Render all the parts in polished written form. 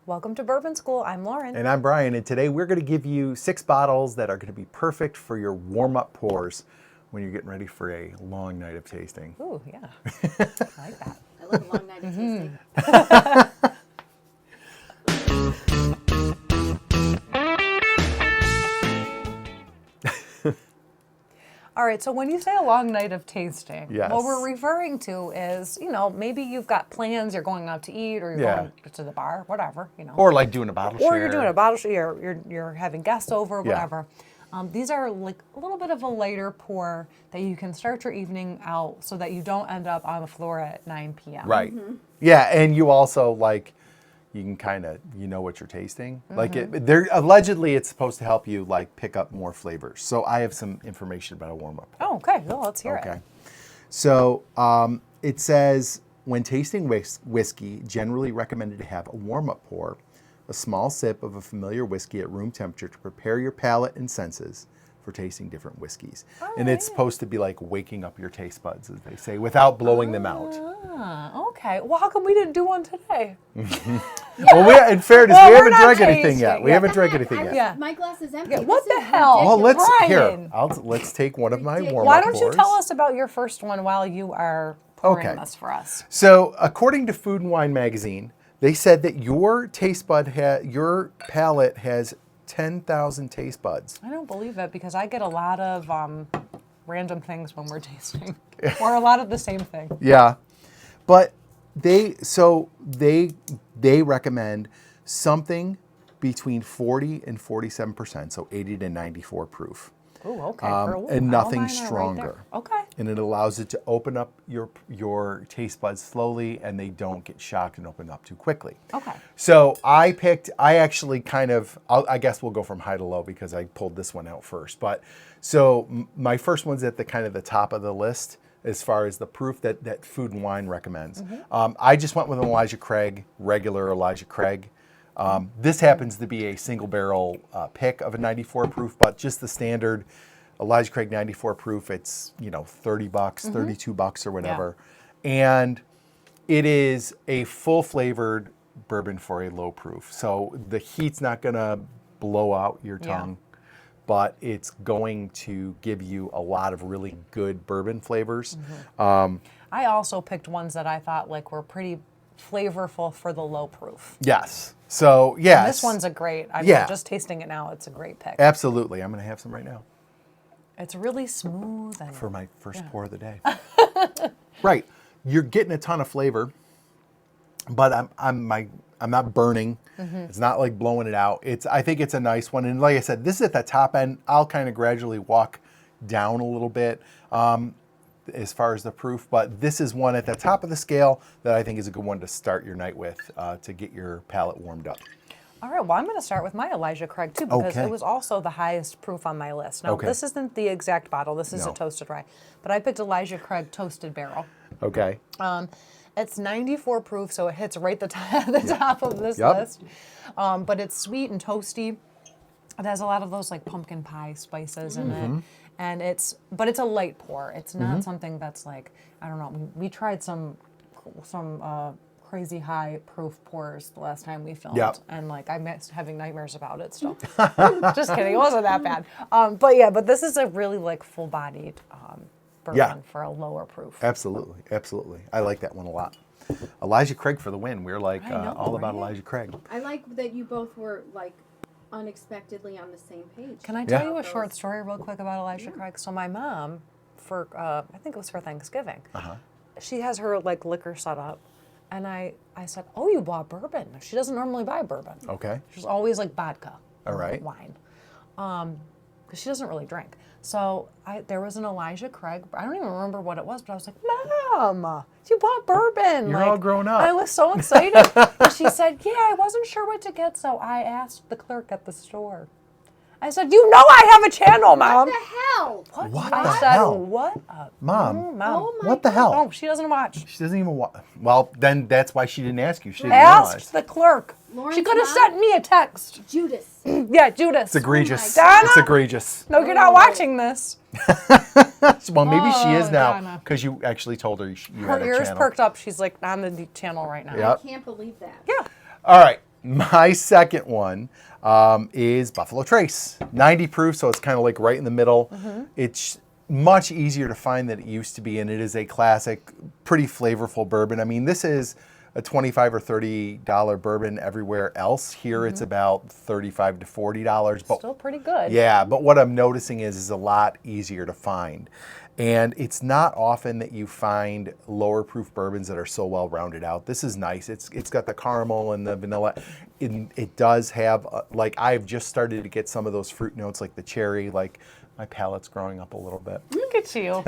Welcome to Bourbon School. I'm Lauren. And I'm Brian, and today we're going to give you 6 bottles that are going to be perfect for your warm-up pours when you're getting ready for a long night of tasting. Ooh, yeah. I like that. I love a long night of tasting. All right, so when you say a long night of tasting, Yes. what we're referring to is, maybe you've got plans, you're going out to eat, or you're going to the bar, whatever, Or like doing a bottle share. Or you're doing a bottle share, you're having guests over, Yeah. whatever. These are like a little bit of a lighter pour that you can start your evening out so that you don't end up on the floor at 9 p.m. Right. Yeah, and you also you can kind of, what you're tasting. Allegedly it's supposed to help you pick up more flavors. So I have some information about a warm-up. Oh, okay. Well, let's hear it. Okay. So it says, when tasting whiskey, generally recommended to have a warm-up pour, a small sip of a familiar whiskey at room temperature to prepare your palate and senses for tasting different whiskeys. And it's supposed to be like waking up your taste buds, as they say, without blowing them out. Okay. Well, how come we didn't do one today? Well, in fairness, we haven't drank anything yet. We haven't drank anything yet. Yeah. My glass is empty. What This the is hell? ridiculous. Well, Let's take one of my warm-up Why don't you pours. tell us about your first one while you are pouring this for us? So, according to Food and Wine magazine, they said that your your palate has 10,000 taste buds. I don't believe it because I get a lot of random things when we're tasting, or a lot of the same thing. Yeah, but they recommend something between 40 and 47%, so 80 to 94 proof. Oh, okay. And nothing stronger. Right, okay. And it allows it to open up your taste buds slowly, and they don't get shocked and open up too quickly. Okay. So I actually I guess we'll go from high to low because I pulled this one out first. But so my first one's at the top of the list as far as the proof that Food and Wine recommends. I just went with an Elijah Craig, regular Elijah Craig. This happens to be a single barrel pick of a 94 proof, but just the standard Elijah Craig 94 proof, it's, $30, $32 or whatever. Yeah. And it is a full flavored bourbon for a low proof. So the heat's not going to blow out your tongue, but it's going to give you a lot of really good bourbon flavors. I also picked ones that I thought were pretty flavorful for the low proof. Yes. So, yes. And this one's a great, just tasting it now, it's a great pick. Absolutely. I'm going to have some right now. It's really smooth. For my first pour of the day. Right. You're getting a ton of flavor, but I'm not burning. It's not like blowing it out. I think it's a nice one. And like I said, this is at the top end. I'll kind of gradually walk down a little bit as far as the proof, but this is one at the top of the scale that I think is a good one to start your night with to get your palate warmed up. All right, well, I'm going to start with my Elijah Craig, too, because it was also the highest proof on my list. Now, this isn't the exact bottle. This is a toasted rye. But I picked Elijah Craig Toasted Barrel. Okay. It's 94 proof, so it hits right the top of this list. But it's sweet and toasty. It has a lot of those pumpkin pie spices in it. And it's a light pour. It's not something that's I don't know. We tried some crazy high proof pours the last time we filmed, and I'm having nightmares about it still. Just kidding, it wasn't that bad. But this is a really full bodied bourbon for a lower proof. Absolutely, absolutely. I like that one a lot. Elijah Craig for the win. We're all about Elijah Craig. I like that you both were unexpectedly on the same page. Can I tell you a short story real quick about Elijah Craig? So my mom, for I think it was for Thanksgiving, she has her liquor set up. And I said, oh, you bought bourbon. She doesn't normally buy bourbon. Okay. She's always vodka. All right. Wine. Because she doesn't really drink. So there was an Elijah Craig. I don't even remember what it was, but I was like, Mom, you bought bourbon. You're all grown up. I was so excited. And she said, yeah, I wasn't sure what to get, so I asked the clerk at the store. I said, I have a channel, Mom. What the hell? What I the said, hell? What? Mom. Mom. Oh my What the hell? Oh, she doesn't watch. She doesn't even watch. Well, then that's why she didn't ask you. She didn't Asked realize. the clerk. Lauren's She could have mom? sent me a text. Judas. Yeah, Judas. It's egregious. Oh my God. It's egregious. No, you're not watching this. Well, maybe she is now Donna. because you actually told her you Her had a ears channel. perked up. She's on the channel right now. Yep. I can't believe that. Yeah. All right. My second one is Buffalo Trace, 90 proof, so it's kind of like right in the middle. It's much easier to find than it used to be, and it is a classic, pretty flavorful bourbon. I mean, this is a $25 or $30 bourbon everywhere else. Here it's about $35 to $40. But Still pretty good. yeah, but what I'm noticing is a lot easier to find. And it's not often that you find lower proof bourbons that are so well rounded out. This is nice. It's got the caramel and the vanilla. It does have, like, I've just started to get some of those fruit notes, like the cherry, like my palate's growing up a little bit. Look at you.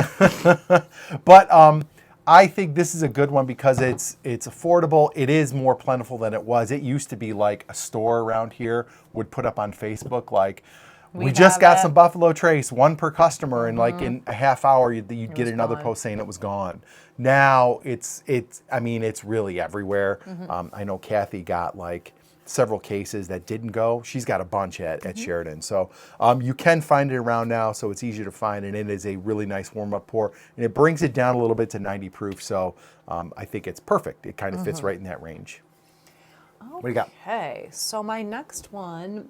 But I think this is a good one because it's affordable. It is more plentiful than it was. It used to be like a store around here would put up on Facebook, like, we just got some Buffalo Trace, one per customer, and like in a half hour you'd get another post saying it was gone. Now it's really everywhere. I know Kathy got like several cases that didn't go. She's got a bunch at Sheridan. So you can find it around now, so it's easier to find, and it is a really nice warm-up pour. And it brings it down a little bit to 90 proof, so I think it's perfect. It kind of fits right in that range. What do you got? Okay, so my next one...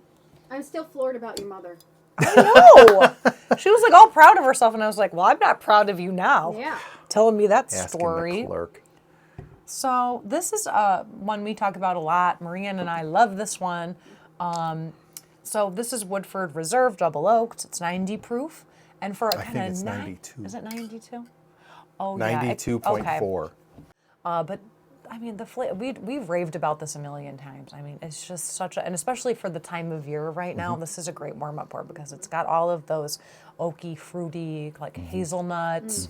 I'm still floored about your mother. I know. She was like all proud of herself, and I was like, well, I'm not proud of you now. Yeah. Telling me that Asking story. the clerk. So this is one we talk about a lot. Marianne and I love this one. So this is Woodford Reserve Double Oaked. It's 90 proof. And for a I kind think of it's 92. Is it 92? Oh, 92.4. yeah. Okay. But I mean, we've raved about this a million times. I mean, it's just such a, and especially for the time of year right now, this is a great warm-up pour because it's got all of those oaky, fruity, like hazelnuts,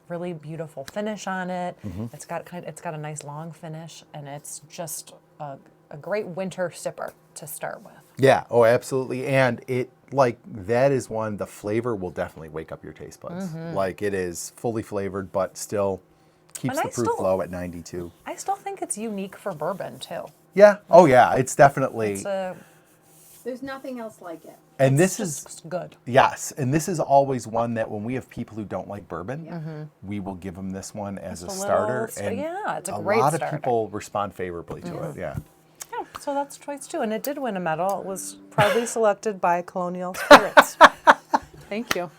really beautiful finish on it. It's got a nice long finish, and it's just a great winter sipper to start with. Yeah, oh, absolutely. And it, like, that is one, the flavor will definitely wake up your taste buds. Like, it is fully flavored, but still keeps the proof low at 92. I still think it's unique for bourbon, too. Yeah, oh yeah, it's definitely. There's nothing else like it. And this is is good. Yes, and this is always one that when we have people who don't like bourbon, we will give them this one as a starter. And yeah, it's a great lot starter. of people respond favorably to it, yeah. Yeah, so that's choice 2, and it did win a medal. It was proudly selected by Colonial Spirits. Thank you.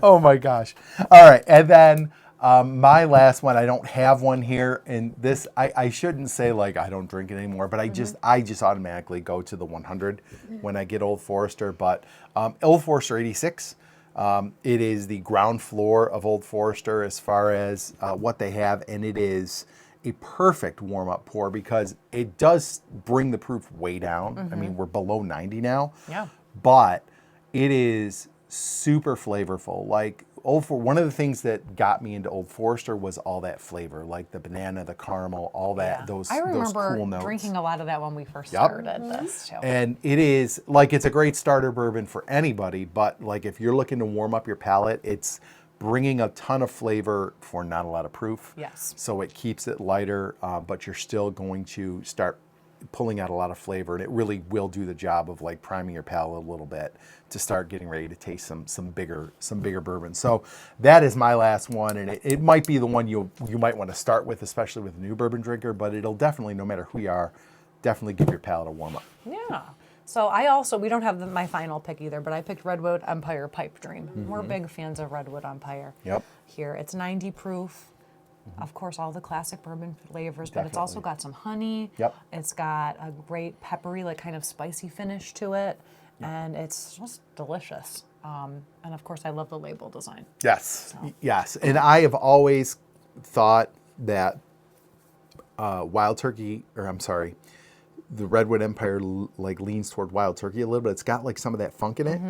Oh my gosh. All right, and then my last one, I don't have one here, and this, I shouldn't say like I don't drink it anymore, but I just automatically go to the 100 when I get Old Forester, but Old Forester 86, it is the ground floor of Old Forester as far as what they have, and it is a perfect warm-up pour because it does bring the proof way down. I mean, we're below 90 now, but it is super flavorful. Like one of the things that got me into Old Forester was all that flavor, like the banana, the caramel, all that, those cool notes. I remember drinking a lot of that when we first started this too. And it is, like, it's a great starter bourbon for anybody, but like if you're looking to warm up your palate, it's bringing a ton of flavor for not a lot of proof. Yes. So it keeps it lighter, but you're still going to start pulling out a lot of flavor, and it really will do the job of like priming your palate a little bit to start getting ready to taste some bigger bourbon. So that is my last one, and it might be the one you might want to start with, especially with a new bourbon drinker, but it'll definitely, no matter who you are, definitely give your palate a warm up. Yeah. So we don't have my final pick either, but I picked Redwood Empire Pipe Dream. We're big fans of Redwood Empire. Here. It's 90 proof. Of course, all the classic bourbon flavors, but it's also got some honey. It's got a great peppery, like kind of spicy finish to it, and it's just delicious. And of course, I love the label design. Yes, yes. And I have always thought that Wild Turkey, or I'm sorry, the Redwood Empire like leans toward Wild Turkey a little bit. It's got like some of that funk in it.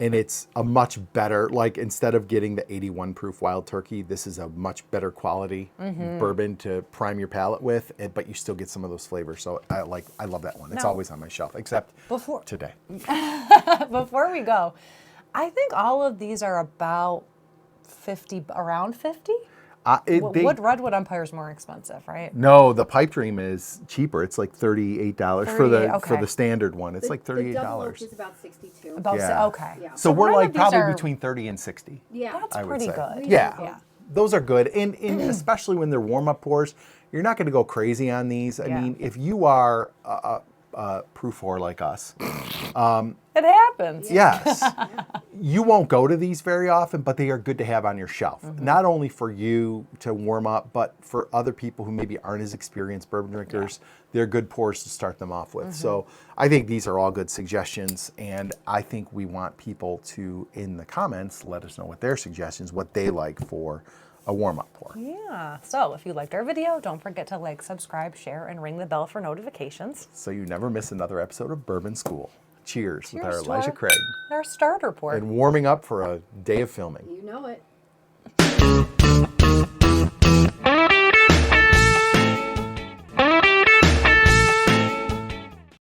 And it's a much better, like instead of getting the 81 proof Wild Turkey, this is a much better quality bourbon to prime your palate with, but you still get some of those flavors. So I love that one. It's always on my shelf, except today. Before we go, I think all of these are about around 50? Redwood Empire is more expensive, right? No, the Pipe Dream is cheaper. It's like $38 for the standard one. It's like $38. The double oak is about 62. Okay. Yeah. So we're like probably between 30 and 60. Yeah. That's pretty good. Yeah. Those are good, and especially when they're warm-up pours, you're not going to go crazy on these. I Yeah. mean, if you are a proof whore like us, It happens. yes, you won't go to these very often, but they are good to have on your shelf. Not only for you to warm up, but for other people who maybe aren't as experienced bourbon drinkers. They're good pours to start them off with. So I think these are all good suggestions, and I think we want people to, in the comments, let us know what their suggestions, what they like for a warm-up pour. Yeah. So if you liked our video, don't forget to like, subscribe, share, and ring the bell for notifications. So you never miss another episode of Bourbon School. Cheers with our Cheers to Elijah our- Craig. Our starter port. And warming up for a day of filming. You know it.